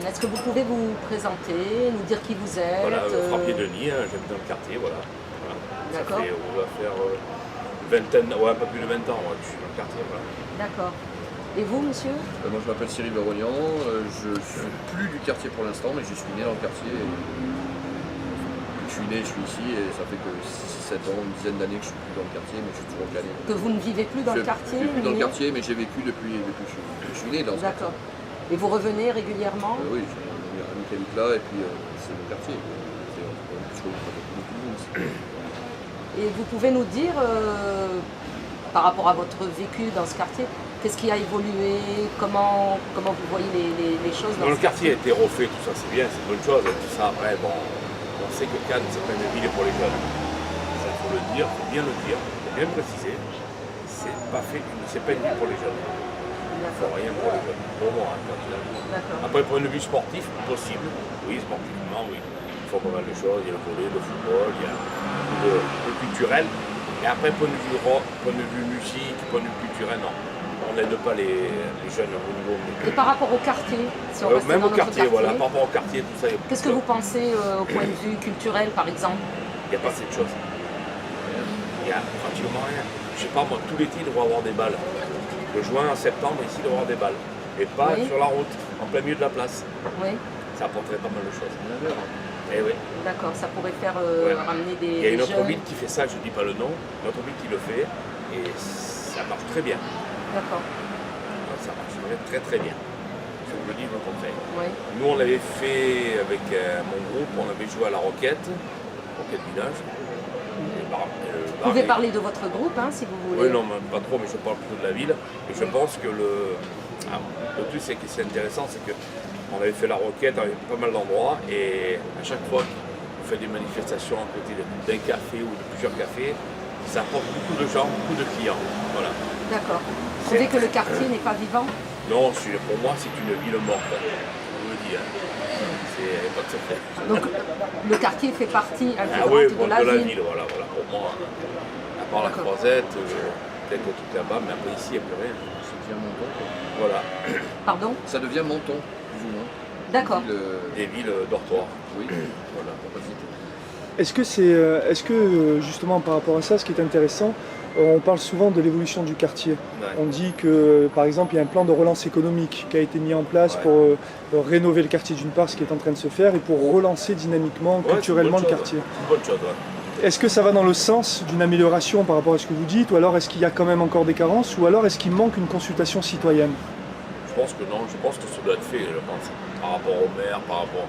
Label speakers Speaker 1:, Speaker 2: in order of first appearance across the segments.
Speaker 1: Est-ce que vous pouvez vous présenter, nous dire qui vous êtes?
Speaker 2: Voilà, Frappier Denis, j'habite dans le quartier, voilà.
Speaker 1: D'accord.
Speaker 2: On va faire vingtaine, ouais, un peu plus de 20 ans, ouais, que je suis dans le quartier, voilà.
Speaker 1: D'accord. Et vous, monsieur?
Speaker 3: Moi je m'appelle Cyril Verognan, je suis plus du quartier pour l'instant, mais je suis né dans le quartier. Je suis né, je suis ici et ça fait que 6-7 ans, une dizaine d'années que je suis plus dans le quartier, mais je suis toujours calé.
Speaker 1: Que vous ne vivez plus dans le quartier?
Speaker 3: Je ne vis plus dans le quartier, mais j'ai vécu depuis que je suis né dans ce quartier.
Speaker 1: D'accord. Et vous revenez régulièrement?
Speaker 3: Oui, j'ai un ami qui habite là et puis c'est mon quartier.
Speaker 1: Et vous pouvez nous dire, par rapport à votre vécu dans ce quartier, qu'est-ce qui a évolué? Comment vous voyez les choses dans
Speaker 2: Le
Speaker 1: ce
Speaker 2: quartier a été refait, tout ça c'est bien, c'est une bonne chose, tout ça. Après, bon, on sait que Cannes, c'est pas une ville pour les jeunes. Ça, il faut le dire, il faut bien le dire, il faut bien préciser. C'est pas une ville pour les jeunes. Il ne faut rien pour les jeunes. Pour moi, hein,
Speaker 1: D'accord.
Speaker 2: après, point de vue sportif, possible. Oui, sportivement, oui. Il faut pas mal de choses. Il y a le volley, le football, il y a le culturel. Et après, point de vue rock, point de vue musique, point de vue culturel, non. On n'aide pas les jeunes au niveau.
Speaker 1: Et par rapport au quartier, si on reste
Speaker 2: même
Speaker 1: dans
Speaker 2: au
Speaker 1: notre
Speaker 2: quartier, voilà, par rapport au quartier, tout ça.
Speaker 1: Qu'est-ce que vous pensez au point de vue culturel, par exemple?
Speaker 2: Il n'y a pas cette chose. Il n'y a pratiquement rien. Je sais pas, moi, tout l'été, il devrait avoir des balles. De juin à septembre, ici, il devrait avoir des balles. Et pas sur la route, en plein milieu de la place.
Speaker 1: Oui.
Speaker 2: Ça apporterait pas mal de choses. Eh oui.
Speaker 1: D'accord, ça pourrait faire ramener des
Speaker 2: Il y a une autre
Speaker 1: jeunes.
Speaker 2: ville qui fait ça, je ne dis pas le nom, une autre ville qui le fait, et ça marche très bien.
Speaker 1: D'accord.
Speaker 2: Ça marche très très bien. Je vous le dis, au contraire.
Speaker 1: Oui.
Speaker 2: Nous, on l'avait fait avec mon groupe, on avait joué à la Roquette Village.
Speaker 1: Vous pouvez parler de votre groupe, hein, si vous voulez.
Speaker 2: Oui, non, pas trop, mais je parle plutôt de la ville. Et je pense que le truc, c'est que c'est intéressant, c'est qu'on avait fait la Roquette, on avait pas mal d'endroits, et à chaque fois qu'on fait des manifestations à côté d'un café ou de plusieurs cafés, ça apporte beaucoup de gens, beaucoup de clients. Voilà.
Speaker 1: D'accord. Vous trouvez que le quartier n'est pas vivant?
Speaker 2: Non, pour moi, c'est une ville morte. Je vous le dis, hein. C'est pas de secret.
Speaker 1: Donc, le quartier fait partie intégrante
Speaker 2: oui,
Speaker 1: de la ville.
Speaker 2: voilà. Pour moi, à part la Croisette, peut-être tout là-bas, mais après ici, il n'y a plus rien.
Speaker 3: Ça devient Menton, quoi.
Speaker 2: Voilà.
Speaker 1: Pardon?
Speaker 3: Ça devient Menton, plus ou moins.
Speaker 1: D'accord.
Speaker 2: Des villes dortoirs.
Speaker 3: Oui, voilà, pour pas citer.
Speaker 4: Est-ce que justement par rapport à ça, ce qui est intéressant, on parle souvent de l'évolution du quartier.
Speaker 2: Ouais.
Speaker 4: On dit que par exemple il y a un plan de relance économique qui a été mis en place pour rénover le quartier d'une part, ce qui est en train de se faire, et pour relancer dynamiquement, culturellement le quartier.
Speaker 2: C'est une bonne chose, ouais.
Speaker 4: Est-ce que ça va dans le sens d'une amélioration par rapport à ce que vous dites, ou alors est-ce qu'il y a quand même encore des carences, ou alors est-ce qu'il manque une consultation citoyenne?
Speaker 2: Je pense que non, je pense que ça doit être fait, je pense. Par rapport au maire, par rapport.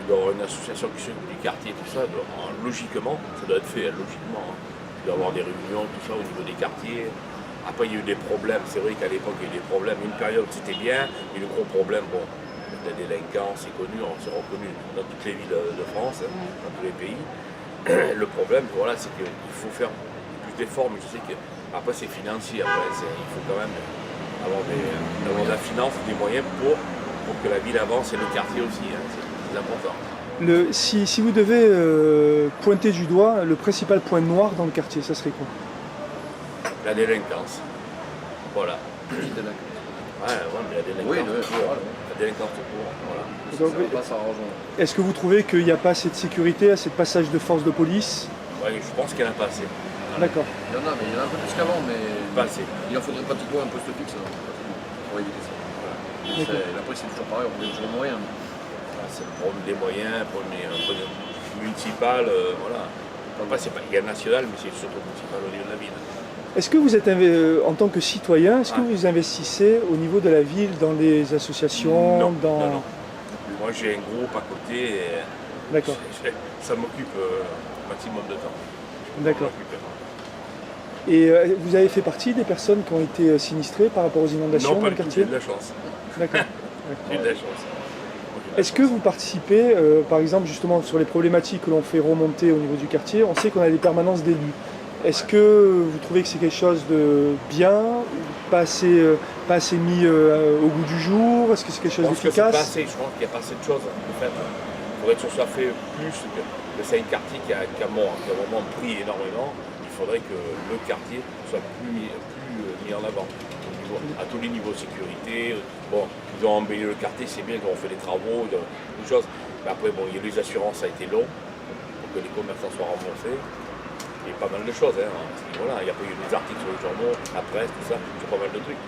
Speaker 2: Il doit y avoir une association qui s'occupe du quartier, tout ça, logiquement, ça doit être fait, logiquement. Il doit y avoir des réunions, tout ça, au niveau des quartiers. Après, il y a eu des problèmes, c'est vrai qu'à l'époque, il y a eu des problèmes. Une période, c'était bien, mais le gros problème, bon, la délinquance, c'est connu, on s'est reconnu dans toutes les villes de France, hein, dans tous les pays. Le problème, voilà, c'est qu'il faut faire plus d'efforts, mais je sais que après, c'est financier, après, il faut quand même avoir de la finance, des moyens pour que la ville avance et le quartier aussi, hein, c'est important.
Speaker 4: Si vous devez pointer du doigt le principal point noir dans le quartier, ça serait quoi?
Speaker 2: La délinquance. Voilà.
Speaker 3: Petite délinquance.
Speaker 2: Ouais, mais la délinquance.
Speaker 3: Oui,
Speaker 2: La délinquance tout court, voilà.
Speaker 4: Donc,
Speaker 3: Ça va pas s'arranger.
Speaker 4: est-ce que vous trouvez qu'il n'y a pas assez de sécurité, assez de passage de force de police?
Speaker 2: Ouais, je pense qu'il n'y en a pas assez.
Speaker 4: D'accord.
Speaker 3: Il y en a, mais il y en a un peu plus qu'avant, mais
Speaker 2: Pas assez.
Speaker 3: il en faudrait pratiquement un poste fixe pour éviter ça. Voilà. Après, c'est toujours pareil, on fait toujours moyen.
Speaker 2: Voilà, c'est le problème des moyens, un problème municipal, voilà. Après, il y a national, mais c'est surtout municipal au niveau de la ville.
Speaker 4: Est-ce que vous êtes, en tant que citoyen, est-ce que vous investissez au niveau de la ville dans les associations?
Speaker 2: Non. Moi, j'ai un groupe à côté et
Speaker 4: D'accord.
Speaker 2: ça m'occupe un maximum de temps.
Speaker 4: D'accord.
Speaker 2: Ça m'occupe.
Speaker 4: Et vous avez fait partie des personnes qui ont été sinistrées par rapport aux inondations
Speaker 2: Non,
Speaker 4: dans
Speaker 2: pas
Speaker 4: le
Speaker 2: du tout,
Speaker 4: quartier?
Speaker 2: j'ai eu de la chance.
Speaker 4: D'accord.
Speaker 2: J'ai eu de la chance.
Speaker 4: Est-ce que vous participez, par exemple, justement sur les problématiques que l'on fait remonter au niveau du quartier? On sait qu'on a des permanences d'élus. Est-ce que vous trouvez que c'est quelque chose de bien, pas assez mis au goût du jour? Est-ce que c'est quelque chose d'efficace?
Speaker 2: Je pense qu'il n'y a pas assez de choses. En fait, il faudrait que ce soit fait plus, que c'est un quartier qui a vraiment pris énormément. Il faudrait que le quartier soit plus mis en avant. à tous les niveaux de sécurité. Bon, ils ont embelli le quartier, c'est bien, ils ont fait des travaux, des choses. Mais après, bon, il y a les assurances, ça a été long pour que les commerçants soient remboursés. Il y a pas mal de choses, hein, à ce niveau-là. Il y a eu des articles sur les journaux, la presse, tout ça, c'est pas mal de trucs.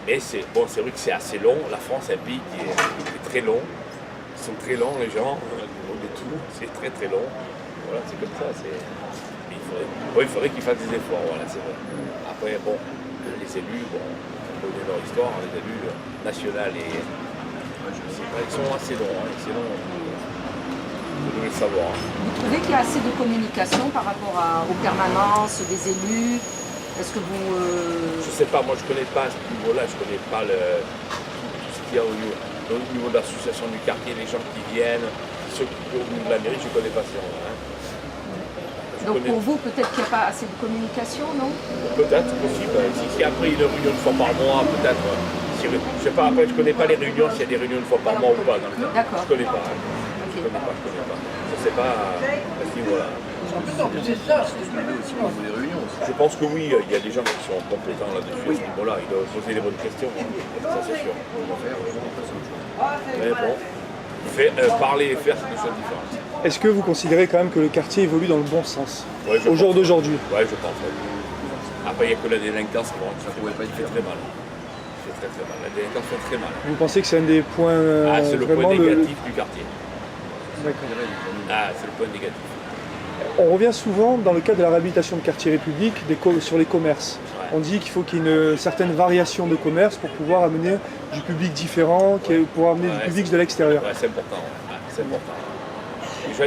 Speaker 2: Mais c'est bon, c'est vrai que c'est assez long. La France est un pays qui est très long. Ils sont très longs, les gens, au niveau de tout. C'est très très long. Voilà, c'est comme ça. Il faudrait qu'ils fassent des efforts, voilà, c'est vrai. Après, bon, les élus, bon, on connaît leur histoire, hein, les élus nationaux et je sais pas, ils sont assez longs, hein, c'est long. Vous devez le savoir. Hein.
Speaker 1: Vous trouvez qu'il y a assez de communication par rapport aux permanences des élus? Est-ce que vous...
Speaker 2: Je sais pas, moi je connais pas à ce niveau-là, je connais pas tout ce qu'il y a au niveau de l'association du quartier, les gens qui viennent, ceux qui au niveau de la mairie, je connais pas ça. Hein.
Speaker 1: Donc pour vous, peut-être qu'il n'y a pas assez de communication, non?
Speaker 2: Peut-être, possible. Si après il y a une réunion une fois par mois, peut-être. Je sais pas, après je connais pas les réunions, s'il y a des réunions une fois par mois ou pas.
Speaker 1: D'accord.
Speaker 2: Je connais pas. Hein.
Speaker 1: Okay.
Speaker 2: Je connais pas. Je sais pas à ce niveau-là. Je pense que oui, il y a des gens qui sont compétents là-dessus, à ce niveau-là. Ils doivent poser les bonnes questions, ça c'est sûr. Mais bon, parler et faire, c'est des choses différentes.
Speaker 4: Est-ce que vous considérez quand même que le quartier évolue dans le bon sens
Speaker 2: Ouais,
Speaker 4: au jour d'aujourd'hui?
Speaker 2: Oui, je pense. Ouais. Après, il n'y a que la délinquance qui fait très mal. Ça fait très mal. La délinquance fait très mal.
Speaker 4: Vous pensez que c'est un des points
Speaker 2: c'est le point négatif du quartier.
Speaker 4: D'accord.
Speaker 2: C'est le point négatif.
Speaker 4: On revient souvent dans le cadre de la réhabilitation de quartier République sur les commerces.
Speaker 2: Ouais.
Speaker 4: On dit qu'il faut qu'il y ait une certaine variation de commerce pour pouvoir amener du public différent, pour amener du public de l'extérieur.
Speaker 2: Ouais, c'est important. Ouais, c'est important. Déjà,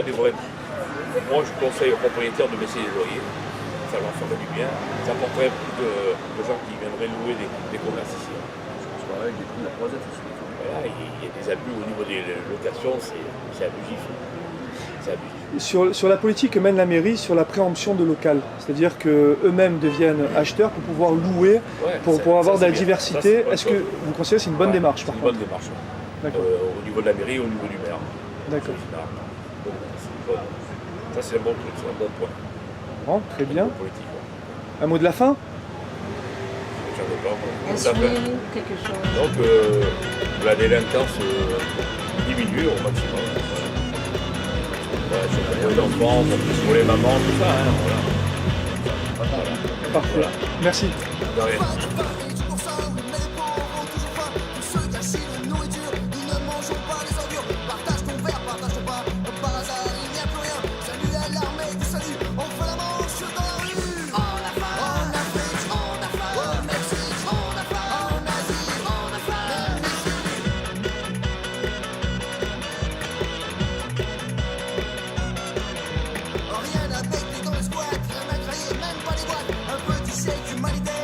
Speaker 2: moi, je conseille aux propriétaires de baisser les loyers. Ça leur ferait du bien. Ça apporterait plus de gens qui viendraient louer des commerces ici.
Speaker 3: C'est pareil avec les prix de la croisette ici.
Speaker 2: Voilà, il y a des abus au niveau des locations, c'est abusif.
Speaker 4: Sur la politique que mène la mairie sur la préemption de local, c'est-à-dire qu'eux-mêmes deviennent acheteurs pour pouvoir louer, pour avoir de la diversité. Est-ce que vous considérez que c'est une bonne démarche?
Speaker 2: C'est une bonne démarche. Au niveau de la mairie et au niveau du maire.
Speaker 4: D'accord.
Speaker 2: Ça c'est un bon truc, c'est un bon point.
Speaker 4: Bon, très bien.
Speaker 2: Politique, ouais.
Speaker 4: Un mot de la fin?
Speaker 1: Est-ce quelque chose?
Speaker 2: Donc la délinquance diminue au maximum. Sur les enfants, pour les mamans, tout ça, hein, voilà.
Speaker 4: Parfait.
Speaker 2: Voilà.
Speaker 4: Merci.
Speaker 2: De rien.
Speaker 5: Rien à becter dans le squat, rien à grailler, même pas les boîtes. Un peu d'humanité.